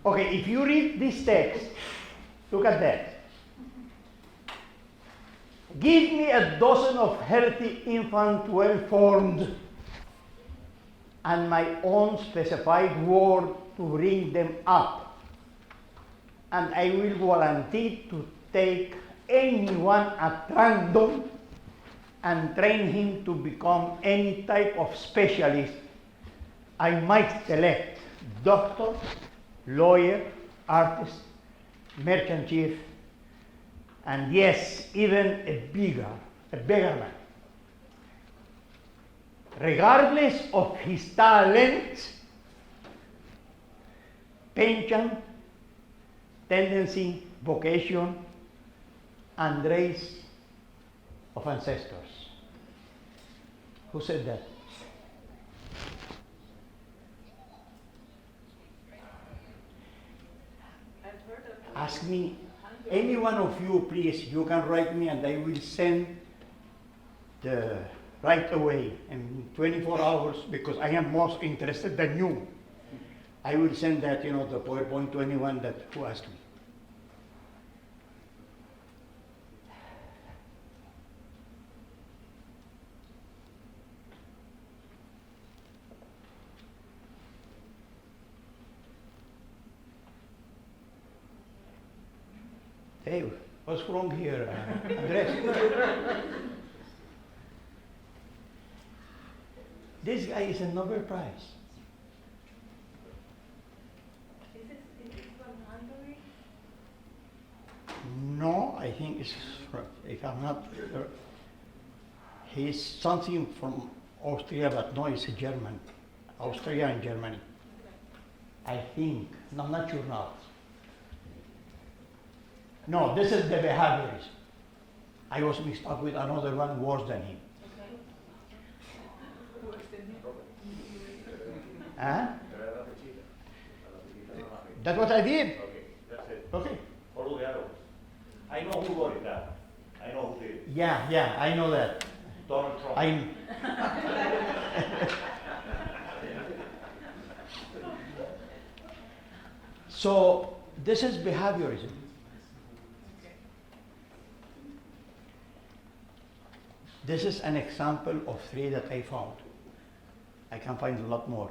Okay, if you read this text, look at that. Give me a dozen of healthy infants well formed, and my own specified word to bring them up, and I will guarantee to take anyone at random and train him to become any type of specialist I might select: doctor, lawyer, artist, merchant chief, and yes, even a beggarman. Regardless of his talent, penchant, tendency, vocation, and race of ancestors. Who said that? Ask me, any one of you, please, you can write me and I will send the right away in 24 hours, because I am more interested than you. I will send that, the PowerPoint to anyone who asked me. Hey, what's wrong here, Andres? This guy is a Nobel Prize. Is it from Hungary? No, I think it's, if I'm not, he's something from Austria, but no, it's a German. Austria and Germany. I think, no, I'm not sure now. No, this is the behaviorist. I was mixed up with another one worse than him. Huh? That's what I did. Okay, that's it. Okay. Follow the other ones. I know who got it down. I know who did it. Yeah, I know that. Donald Trump. So this is behaviorism. This is an example of 3 that I found. I can find a lot more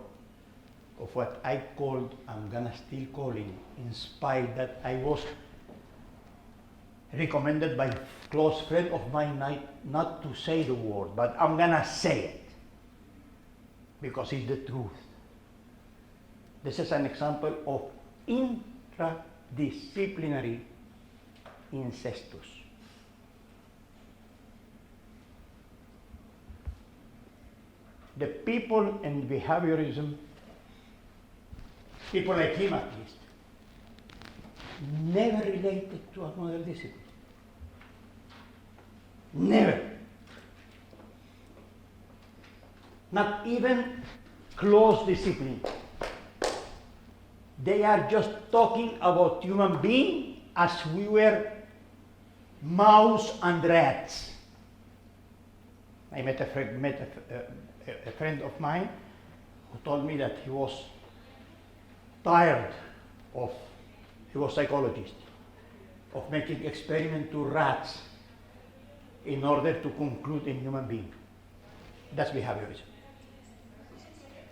of what I called, I'm gonna still calling, inspired, that I was recommended by a close friend of mine not to say the word, but I'm gonna say it because it's the truth. This is an example of interdisciplinary incestus. The people in behaviorism, people like him at least, never related to another discipline. Never. Not even close discipline. They are just talking about human being as we were mouse and rats. I met a friend of mine who told me that he was tired of, he was a psychologist, of making experiments to rats in order to conclude in human being. That's behaviorism,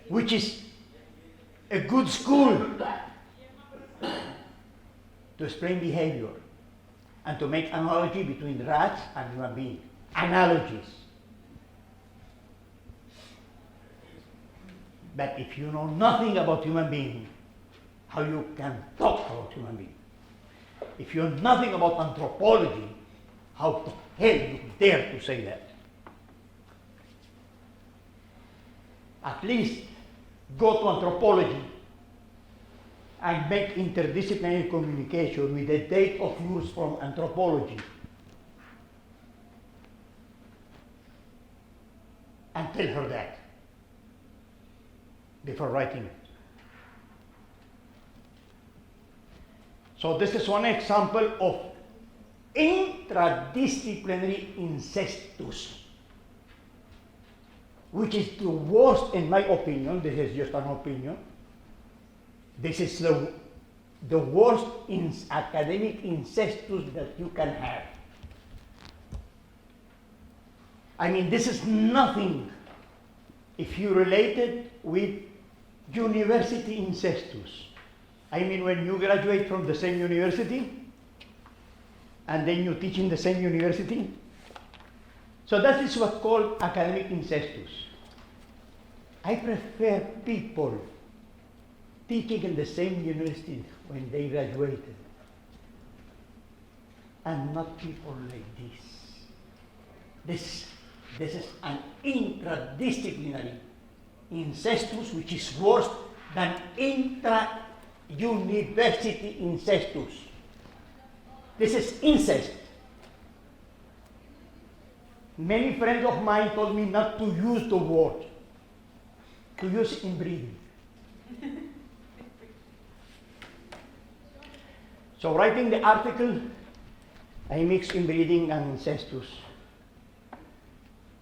which is a good school to explain behavior and to make analogy between rats and human beings. Analogies. But if you know nothing about human being, how you can talk about human being? If you know nothing about anthropology, how the hell you dare to say that? At least go to anthropology and make interdisciplinary communication with a date of yours from anthropology. And tell her that before writing it. So this is one example of intradisciplinary incestus, which is the worst in my opinion. This is just an opinion. This is the the worst academic incestus that you can have. I mean, this is nothing if you relate it with university incestus. I mean, when you graduate from the same university, and then you teach in the same university. So that is what's called academic incestus. I prefer people teaching in the same university when they graduated, and not people like this. This is an interdisciplinary incestus, which is worse than intra-university incestus. This is incest. Many friends of mine told me not to use the word, to use inbreeding. So writing the article, I mix inbreeding and incestus.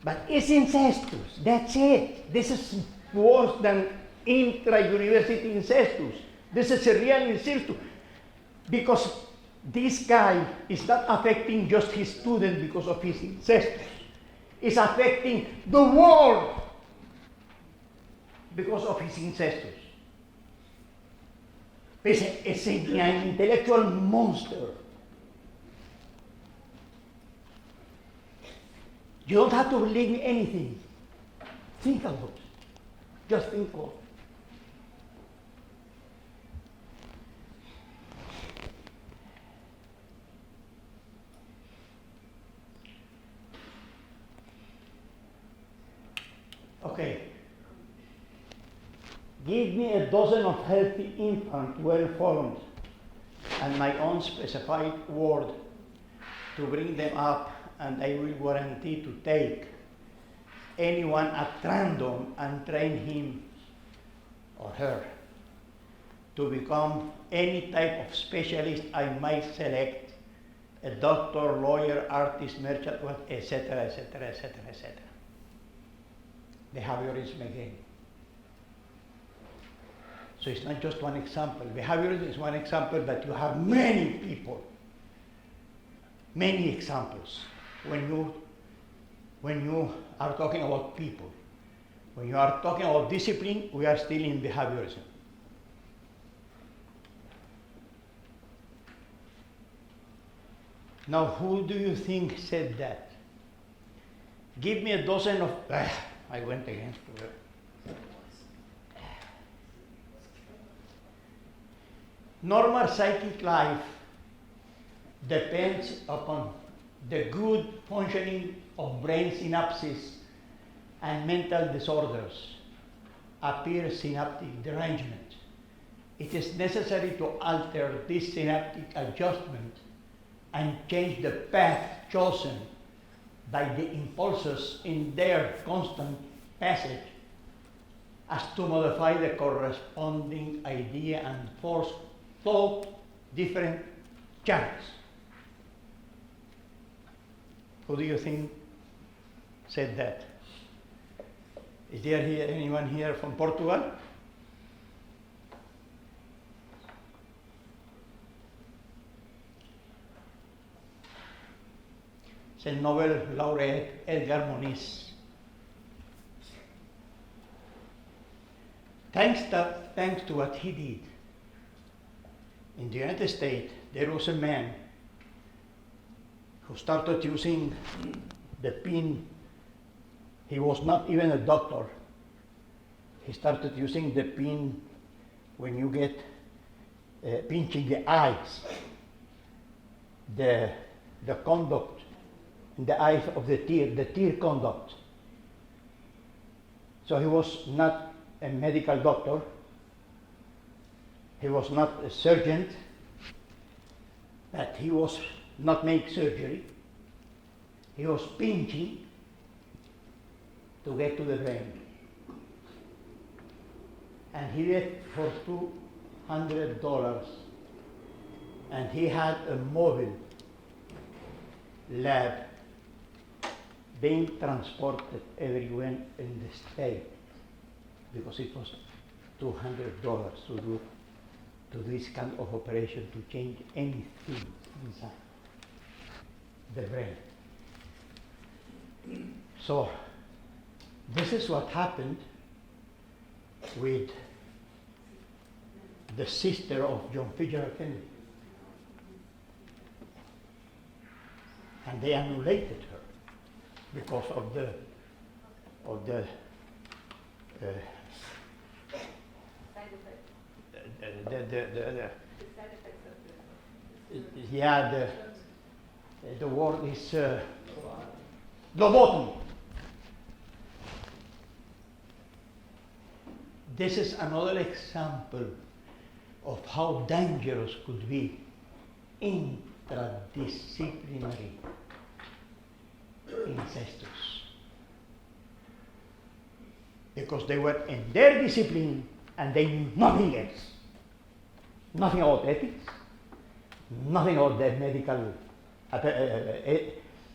But it's incestus, that's it. This is worse than intra-university incestus. This is a real incestus. Because this guy is not affecting just his student because of his incestus. It's affecting the world because of his incestus. It's an intellectual monster. You don't have to believe me anything. Think about it. Just think about it. Okay. Give me a dozen of healthy infants, well formed, and my own specified word to bring them up, and I will guarantee to take anyone at random and train him or her to become any type of specialist I might select, a doctor, lawyer, artist, merchant, etc., etc., etc., etc. Behaviorism again. So it's not just one example. Behaviorism is one example, but you have many people, many examples when you are talking about people. When you are talking about discipline, we are still in behaviorism. Now, who do you think said that? Give me a dozen of... I went against her. Normal psychic life depends upon the good functioning of brain synapses, and mental disorders appear synaptic derangement. It is necessary to alter this synaptic adjustment and change the path chosen by the impulses in their constant passage as to modify the corresponding idea and force thought different channels. Who do you think said that? Is there here anyone here from Portugal? It's a Nobel laureate, Edgar Moniz. Thanks to what he did, in the United States, there was a man who started using the pin. He was not even a doctor. He started using the pin when you get pinching the eyes, the conduct in the eyes of the tear conduct. So he was not a medical doctor. He was not a surgeon, but he was not make surgery. He was pinching to get to the brain. And he did it for $200. And he had a mobile lab being transported everywhere in the state because it was $200 to do to this kind of operation to change anything inside the brain. So this is what happened with the sister of John Fitzgerald Kennedy. And they annihilated her because of the Side effects. The side effects of yeah, the word is lobotomy. This is another example of how dangerous could be interdisciplinary incestus. Because they were in their discipline and they knew nothing else. Nothing about ethics, nothing about the medical,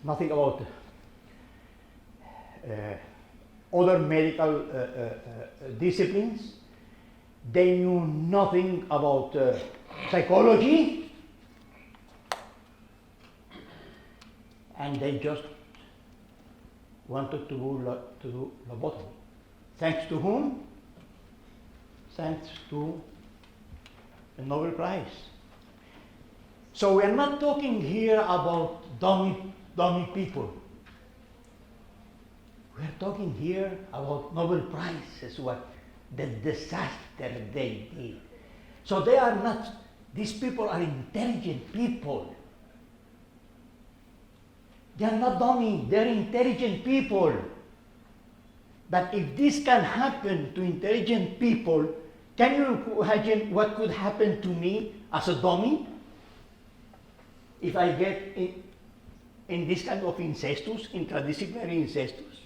nothing about other medical disciplines. They knew nothing about psychology, and they just wanted to do lobotomy. Thanks to whom? Thanks to the Nobel Prize. So we are not talking here about dummy people. We are talking here about Nobel Prizes, what the disaster they did. So they are not, these people are intelligent people. They are not dummy, they are intelligent people. But if this can happen to intelligent people, can you imagine what could happen to me as a dummy? If I get in this kind of incestus, interdisciplinary incestus?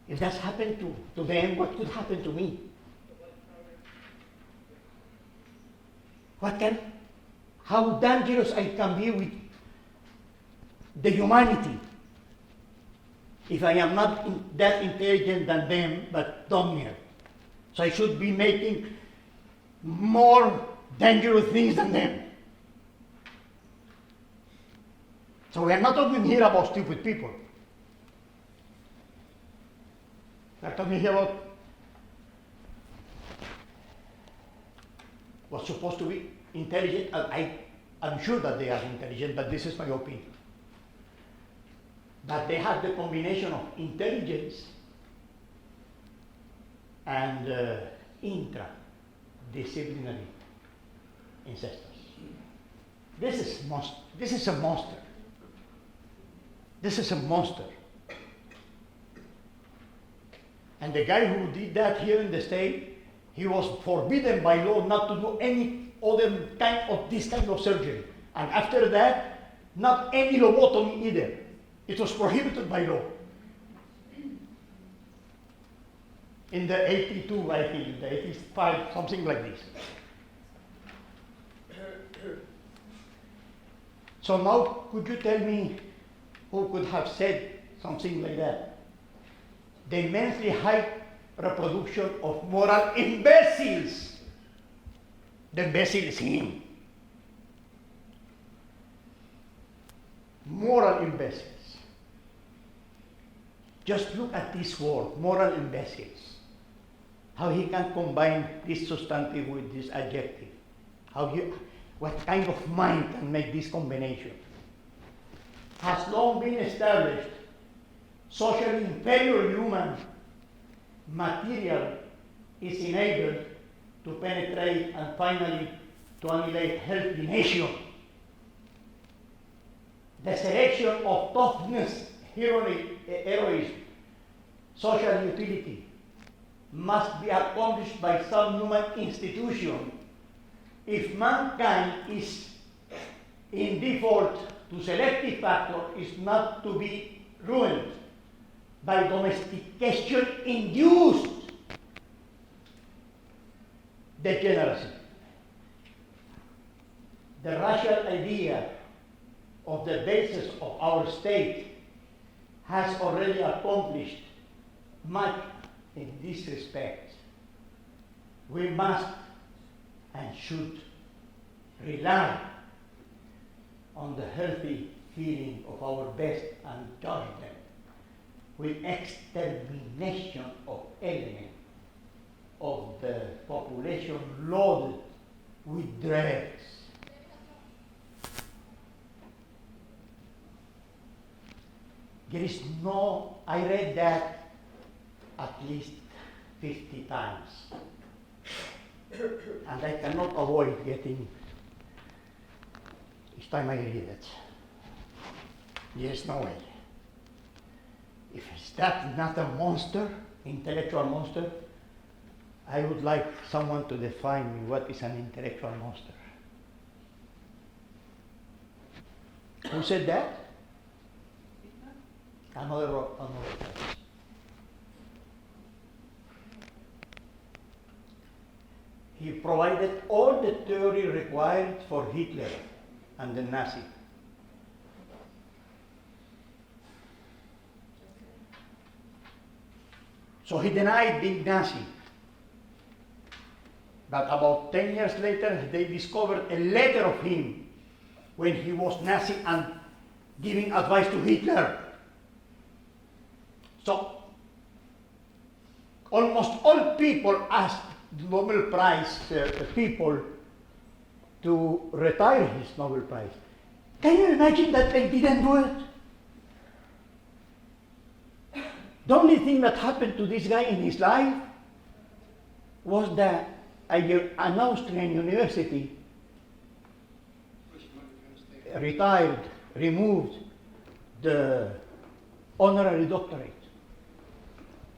If that's happened to them, what could happen to me? How dangerous I can be with the humanity if I am not that intelligent than them, but dumber. So I should be making more dangerous things than them. So we are not talking here about stupid people. We are talking here about what's supposed to be intelligent. I'm sure that they are intelligent, but this is my opinion. But they have the combination of intelligence and intradisciplinary incestus. This is a monster. This is a monster. And the guy who did that here in the state, he was forbidden by law not to do any other kind of this kind of surgery. And after that, not any lobotomy either. It was prohibited by law. In the 82, I think, the 85, something like this. So now, could you tell me who could have said something like that? The immensely high reproduction of moral imbeciles. The imbecile is him. Moral imbeciles. Just look at this word, moral imbeciles. How he can combine this substantive with this adjective. What kind of mind can make this combination? Has long been established, socially inferior human material is enabled to penetrate and finally to annihilate healthy nation. The selection of toughness, heroism, social utility must be accomplished by some human institution if mankind is in default to selective factor is not to be ruined by domestication induced degeneracy. The rational idea of the basis of our state has already accomplished much in this respect. We must and should rely on the healthy feeling of our best and judge them with extermination of elements of the population loaded with dregs. There is no, I read that at least 50 times. And I cannot avoid getting, each time I read it, there's no way. If that's not a monster, intellectual monster, I would like someone to define me what is an intellectual monster. Who said that? Another. He provided all the theory required for Hitler and the Nazi. So he denied being Nazi. But about 10 years later, they discovered a letter of him when he was Nazi and giving advice to Hitler. So, almost all people asked the Nobel Prize people to retire his Nobel Prize. Can you imagine that they didn't do it? The only thing that happened to this guy in his life was that an Austrian university retired, removed the honorary doctorate.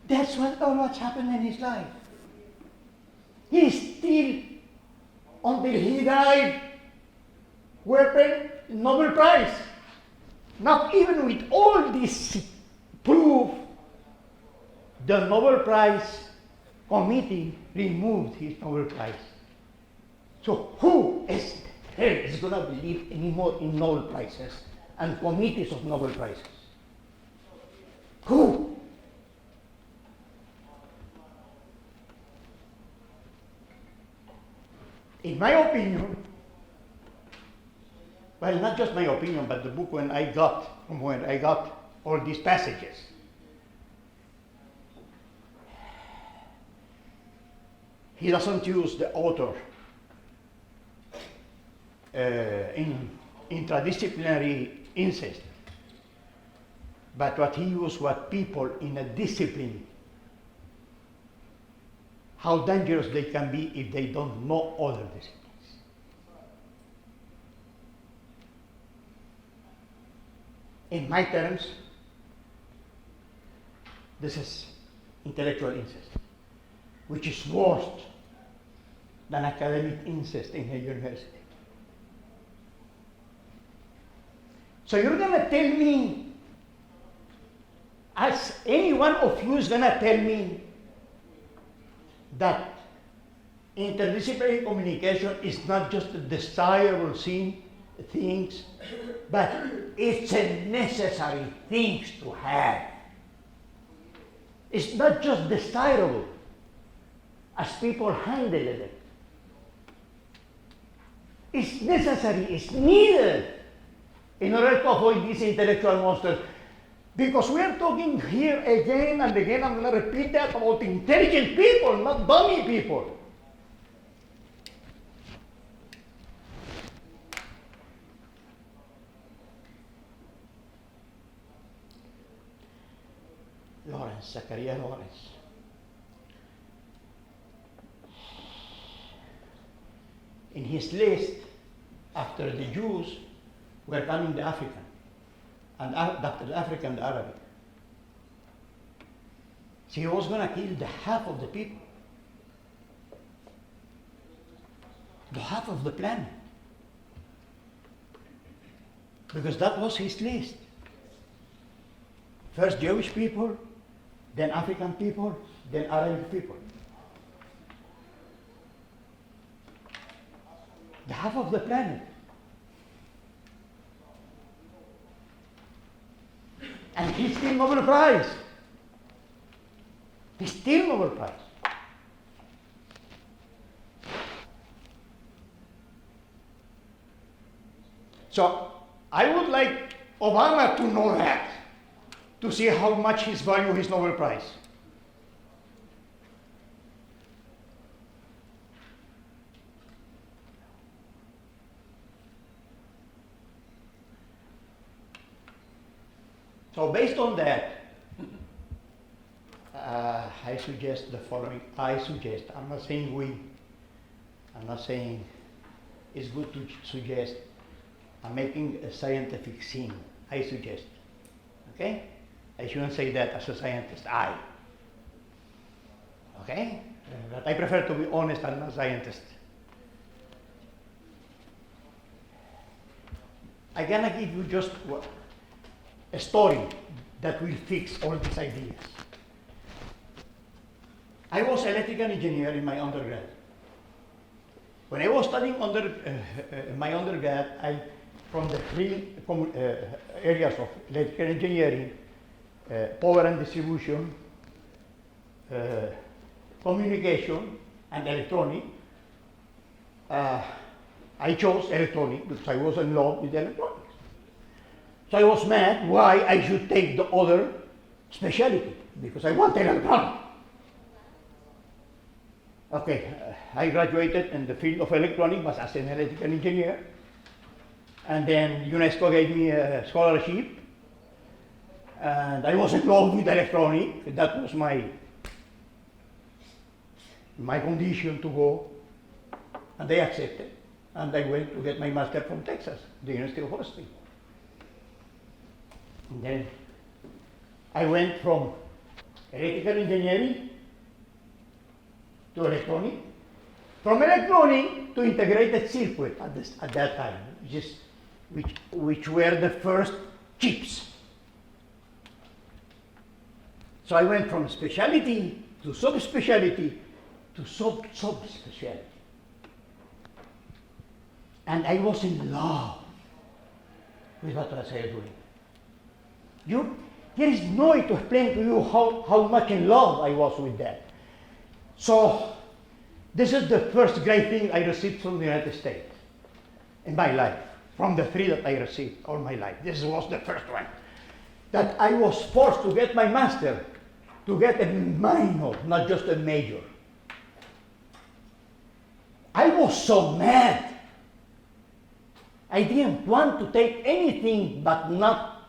That's what's happened in his life. He still, until he died, weapon Nobel Prize. Not even with all this proof, the Nobel Prize committee removed his Nobel Prize. So who is going to believe anymore in Nobel Prizes and committees of Nobel Prizes? Who? In my opinion, well, not just my opinion, but the book from when I got all these passages. He doesn't use the author in interdisciplinary incest, but what he used what people in a discipline, how dangerous they can be if they don't know other disciplines. In my terms, this is intellectual incest, which is worse than academic incest in a university. So you're going to tell me, as any one of you is going to tell me, that interdisciplinary communication is not just a desirable things, but it's a necessary things to have. It's not just desirable as people handle it. It's necessary, it's needed in order to avoid these intellectual monsters. Because we are talking here again and again, I'm going to repeat that, about intelligent people, not dummy people. Zachariah Lawrence. In his list, after the Jews were coming the African, and after the African, the Arabic. So he was going to kill the half of the people, the half of the planet, because that was his list. First Jewish people, then African people, then Arabic people. The half of the planet. And he's still Nobel Prize. He's still Nobel Prize. So I would like Obama to know that, to see how much he's value his Nobel Prize. So based on that, I suggest the following. I'm not saying we, I'm not saying it's good to suggest. I'm making a scientific scene. I suggest. Okay? I shouldn't say that as a scientist. Okay? But I prefer to be honest and not a scientist. I'm gonna give you just a story that will fix all these ideas. I was electrical engineer in my undergrad. When I was studying my undergrad, from the three areas of electrical engineering, power and distribution, communication, and electronic, I chose electronic because I was in love with electronics. So I was mad why I should take the other specialty, because I wanted electronics. Okay, I graduated in the field of electronics as an electrical engineer, and then UNESCO gave me a scholarship, and I was in love with electronics. That was my condition to go, and they accepted, and I went to get my master from Texas, the University of Austin. And then I went from electrical engineering to electronic, from electronic to integrated circuit at that time, which were the first chips. So I went from specialty to subspecialty to subspecialty. And I was in love with what I was doing. There is no way to explain to you how much in love I was with that. So this is the first great thing I received from the United States in my life, from the three that I received all my life. This was the first one. That I was forced to get my master, to get a minor, not just a major. I was so mad. I didn't want to take anything but not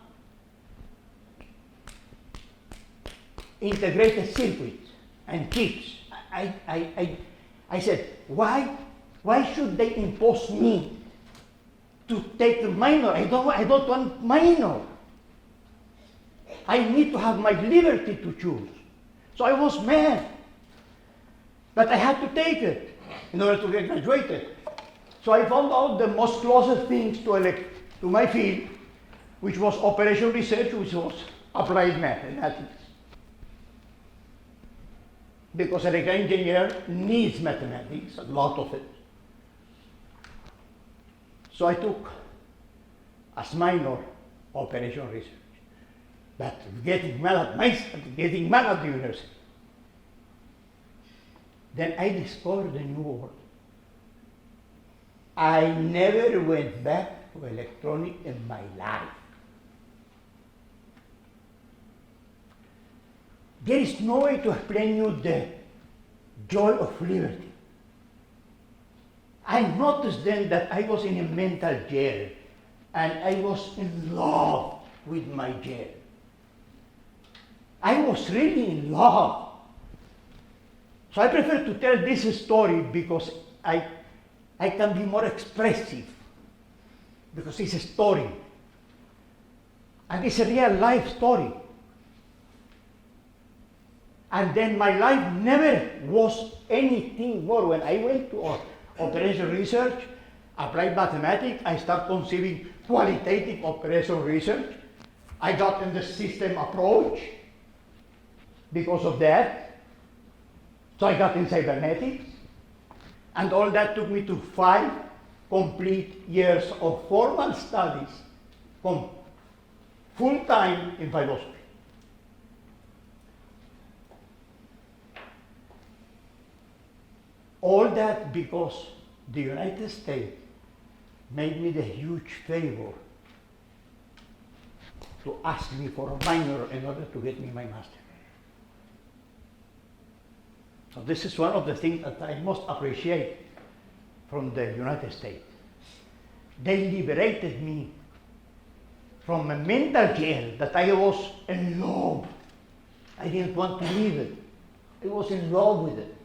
integrated circuits and chips. I said, why should they impose me to take the minor? I don't want minor. I need to have my liberty to choose. So I was mad. But I had to take it in order to get graduated. So I found out the most closest things to my field, which was operation research, which was applied mathematics. Because an electrical engineer needs mathematics, a lot of it. So I took as minor operation research. But getting mad at myself, getting mad at the university. Then I discovered a new world. I never went back to electronic in my life. There is no way to explain you the joy of liberty. I noticed then that I was in a mental jail, and I was in love with my jail. I was really in love. So I prefer to tell this story because I can be more expressive, because it's a story. And it's a real life story. And then my life never was anything more. When I went to operation research, applied mathematics, I started conceiving qualitative operation research. I got in the system approach because of that. So I got in cybernetics. And all that took me to 5 complete years of formal studies, full-time in philosophy. All that because the United States made me the huge favor to ask me for a minor in order to get me my master. So this is one of the things that I most appreciate from the United States. They liberated me from a mental jail that I was in love. I didn't want to leave it. I was in love with it.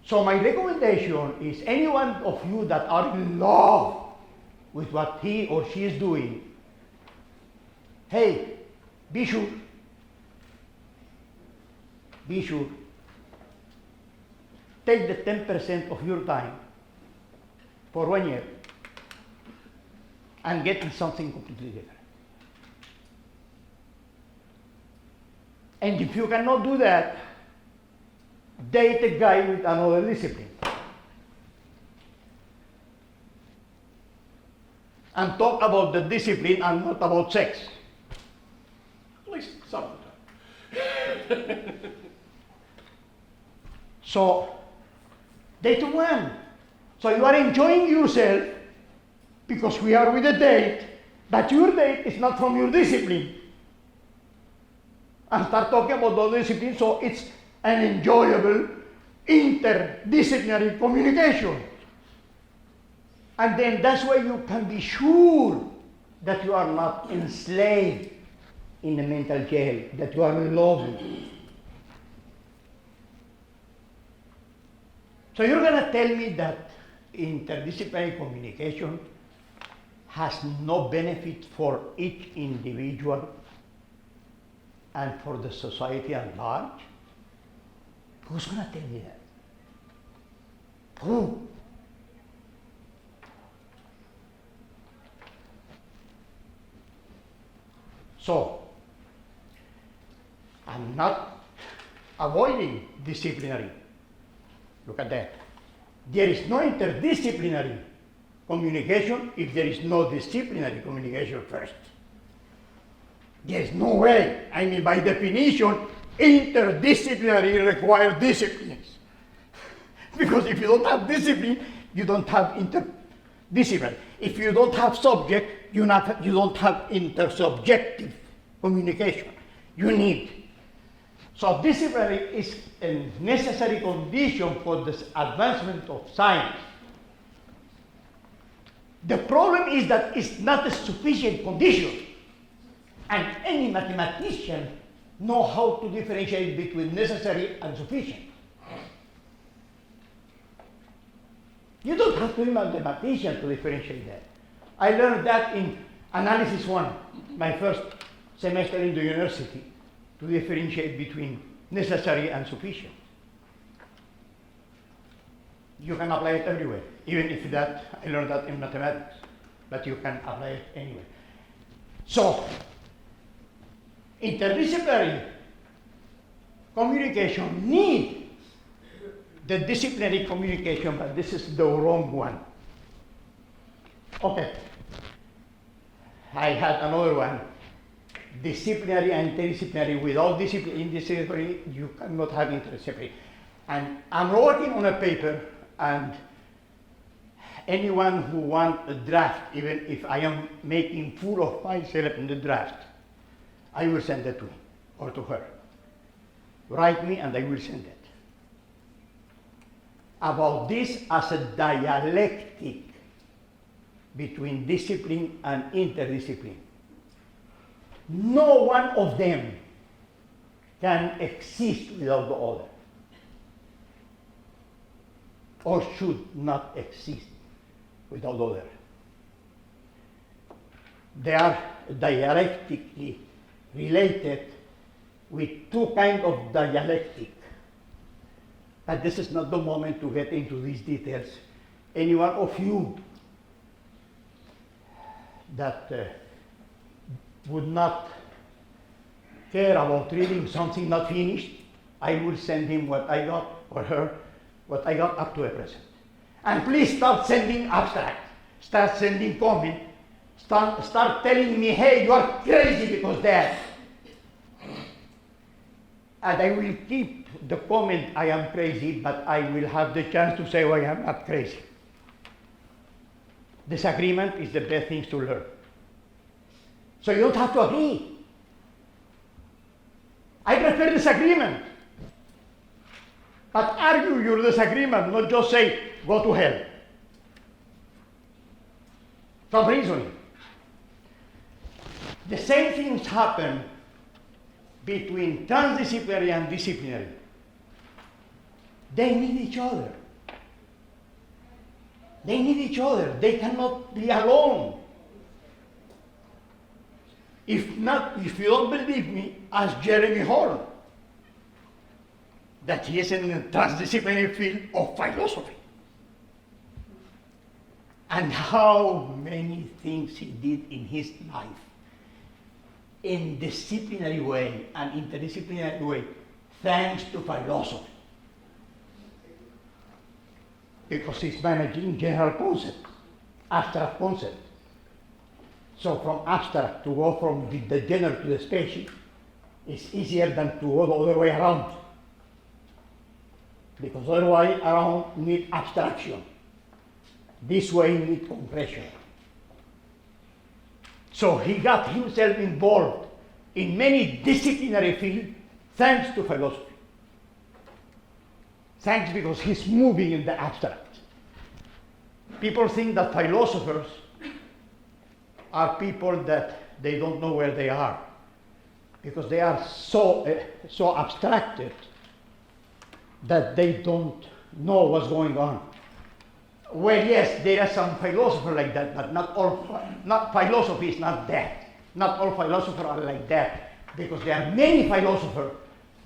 So my recommendation is anyone of you that are in love with what he or she is doing, hey, be sure, take the 10% of your time for 1 year and get something completely different. And if you cannot do that, date a guy with another discipline. And talk about the discipline and not about sex. At least some of the time. So, date one. So you are enjoying yourself because we are with a date, but your date is not from your discipline. And start talking about the discipline, so it's an enjoyable interdisciplinary communication. And then that's why you can be sure that you are not enslaved in a mental jail, that you are in love with. So you're going to tell me that interdisciplinary communication has no benefit for each individual and for the society at large? Who's going to tell me that? Who? So, I'm not avoiding disciplinary. Look at that. There is no interdisciplinary communication if there is no disciplinary communication first. There is no way. I mean, by definition, interdisciplinary requires disciplines. Because if you don't have discipline, you don't have interdisciplinary. If you don't have subject, you don't have intersubjective communication. You need. So disciplinary is a necessary condition for the advancement of science. The problem is that it's not a sufficient condition. And any mathematician knows how to differentiate between necessary and sufficient. You don't have to be a mathematician to differentiate that. I learned that in Analysis 1, my first semester in the university, to differentiate between necessary and sufficient. You can apply it everywhere, even if I learned that in mathematics, but you can apply it anywhere. So, interdisciplinary communication needs the disciplinary communication, but this is the wrong one. Okay. I had another one. Disciplinary and interdisciplinary. Without interdisciplinary, you cannot have interdisciplinary. And I'm working on a paper, and anyone who wants a draft, even if I am making fool of myself in the draft, I will send it to him or to her. Write me and I will send it. About this as a dialectic between discipline and interdiscipline. No one of them can exist without the other, or should not exist without the other. They are dialectically related with two kinds of dialectic. But this is not the moment to get into these details. Any one of you that would not care about reading something not finished, I will send him what I got, or her, what I got up to the present. And please start sending abstract, start sending comment, start telling me, hey, you are crazy because that. And I will keep the comment, I am crazy, but I will have the chance to say, well, I am not crazy. disagreement is the best thing to learn. So you don't have to agree. I prefer disagreement. But argue your disagreement, not just say, go to hell. Some reasoning. The same things happen between transdisciplinary and disciplinary. They need each other. They need each other. They cannot be alone. If you don't believe me, ask Jeremy Horn, that he is in the transdisciplinary field of philosophy. And how many things he did in his life in disciplinary way and interdisciplinary way, thanks to philosophy. Because he's managing general concepts, abstract concepts. So from abstract to go from the general to the special is easier than to go the other way around. Because other way around need abstraction. This way need compression. So he got himself involved in many disciplinary fields thanks to philosophy. Thanks because he's moving in the abstract. People think that philosophers are people that they don't know where they are because they are so abstracted that they don't know what's going on. Well, yes, there are some philosophers like that, but not philosophy is not that. Not all philosophers are like that, because there are many philosophers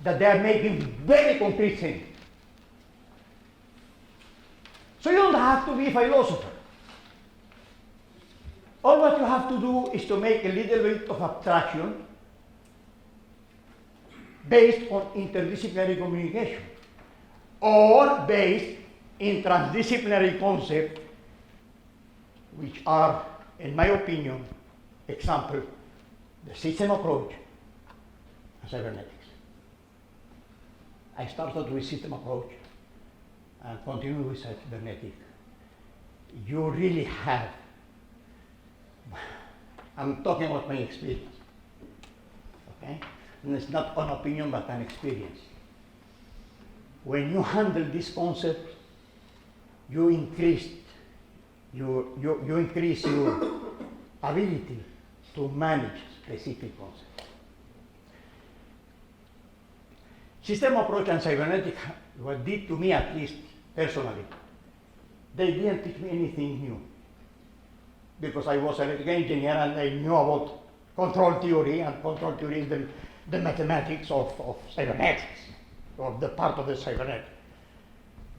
that they are making very concrete things. So you don't have to be a philosopher. All what you have to do is to make a little bit of abstraction based on interdisciplinary communication, or based in transdisciplinary concepts, which are, in my opinion, example, the system approach and cybernetics. I started with system approach and continue with cybernetic. You really have, I'm talking about my experience, okay? And it's not an opinion, but an experience. When you handle this concept, you increase your ability to manage specific concepts. System approach and cybernetic, what did to me at least personally, they didn't teach me anything new. Because I was an electrical engineer and I knew about control theory, and control theory is the mathematics of cybernetics, of the part of the cybernetic.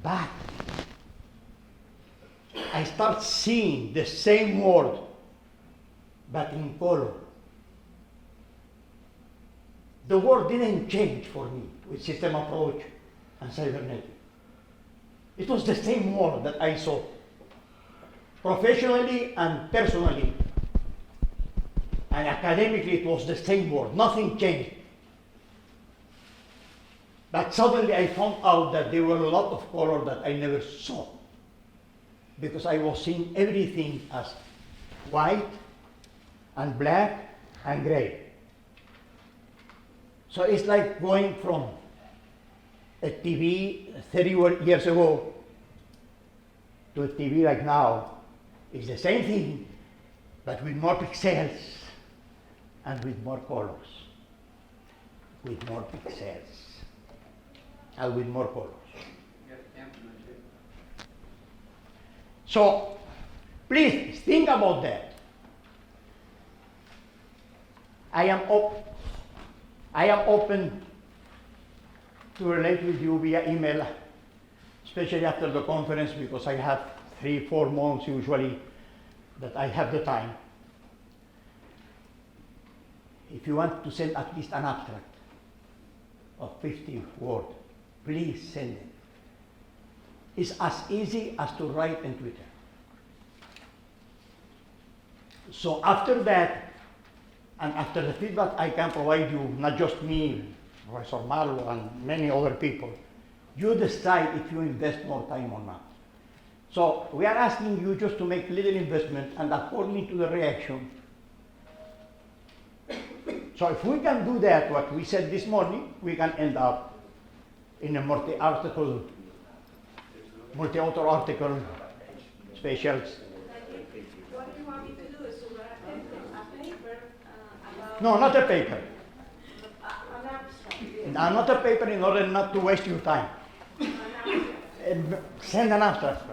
But I start seeing the same word, but in color. The word didn't change for me with system approach and cybernetic. It was the same word that I saw, professionally and personally. And academically, it was the same word, nothing changed. But suddenly I found out that there were a lot of color that I never saw, because I was seeing everything as white and black and gray. So it's like going from a TV 30 years ago to a TV like now. It's the same thing, but with more pixels and with more colors. With more pixels and with more colors. So please think about that. I am open to relate with you via email, especially after the conference, because I have 3-4 months usually that I have the time. If you want to send at least an abstract of 50 words, please send it. It's as easy as to write in Twitter. So after that, and after the feedback I can provide you, not just me, Professor Marlowe and many other people, you decide if you invest more time or not. So we are asking you just to make little investment and according to the reaction. So if we can do that, what we said this morning, we can end up in a multi-author article specials. What do you want me to do? Is to write a paper about No, not a paper. an abstract? Not a paper in order not to waste your time. An abstract. Send an abstract first.